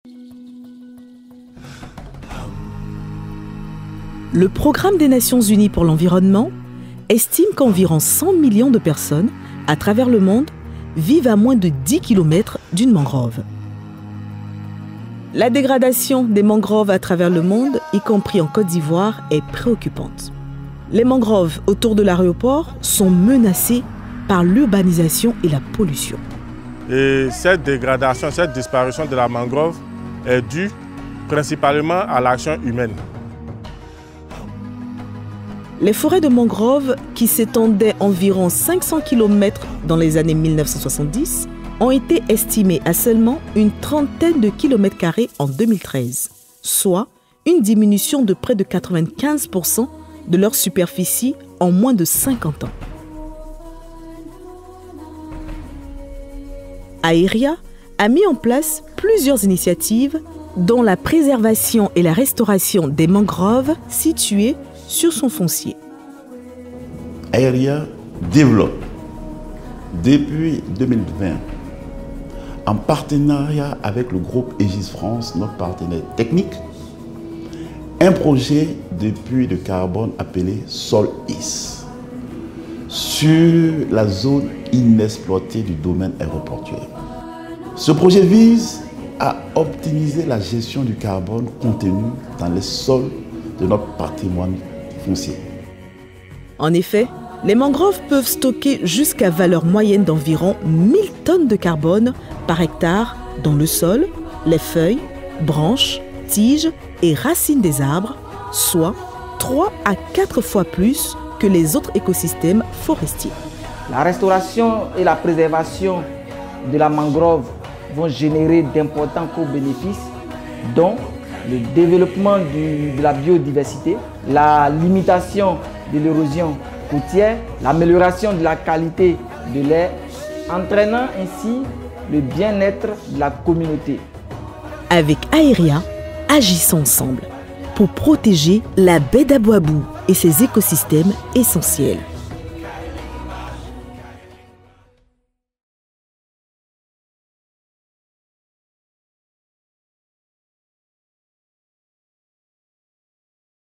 Le Programme des Nations Unies pour l'environnement estime qu'environ 100 millions de personnes à travers le monde vivent à moins de 10 km d'une mangrove. La dégradation des mangroves à travers le monde, y compris en Côte d'Ivoire, est préoccupante. Les mangroves autour de l'aéroport sont menacées par l'urbanisation et la pollution. Et cette dégradation, cette disparition de la mangrove est due principalement à l'action humaine. Les forêts de mangroves, qui s'étendaient environ 500 km dans les années 1970, ont été estimées à seulement une trentaine de kilomètres carrés en 2013, soit une diminution de près de 95% de leur superficie en moins de 50 ans. Aéria a mis en place plusieurs initiatives dont la préservation et la restauration des mangroves situées sur son foncier. Aéria développe depuis 2020, en partenariat avec le groupe Aegis France, notre partenaire technique, un projet de puits de carbone appelé SOL-IS sur la zone inexploitée du domaine aéroportuaire. Ce projet vise à optimiser la gestion du carbone contenu dans les sols de notre patrimoine foncier. En effet, les mangroves peuvent stocker jusqu'à valeur moyenne d'environ 1000 tonnes de carbone par hectare dans le sol, les feuilles, branches, tiges et racines des arbres, soit 3 à 4 fois plus que les autres écosystèmes forestiers. La restauration et la préservation de la mangrove vont générer d'importants co-bénéfices, dont le développement de la biodiversité, la limitation de l'érosion côtière, l'amélioration de la qualité de l'air, entraînant ainsi le bien-être de la communauté. Avec Aéria, agissons ensemble pour protéger la baie d'Aboabou et ses écosystèmes essentiels.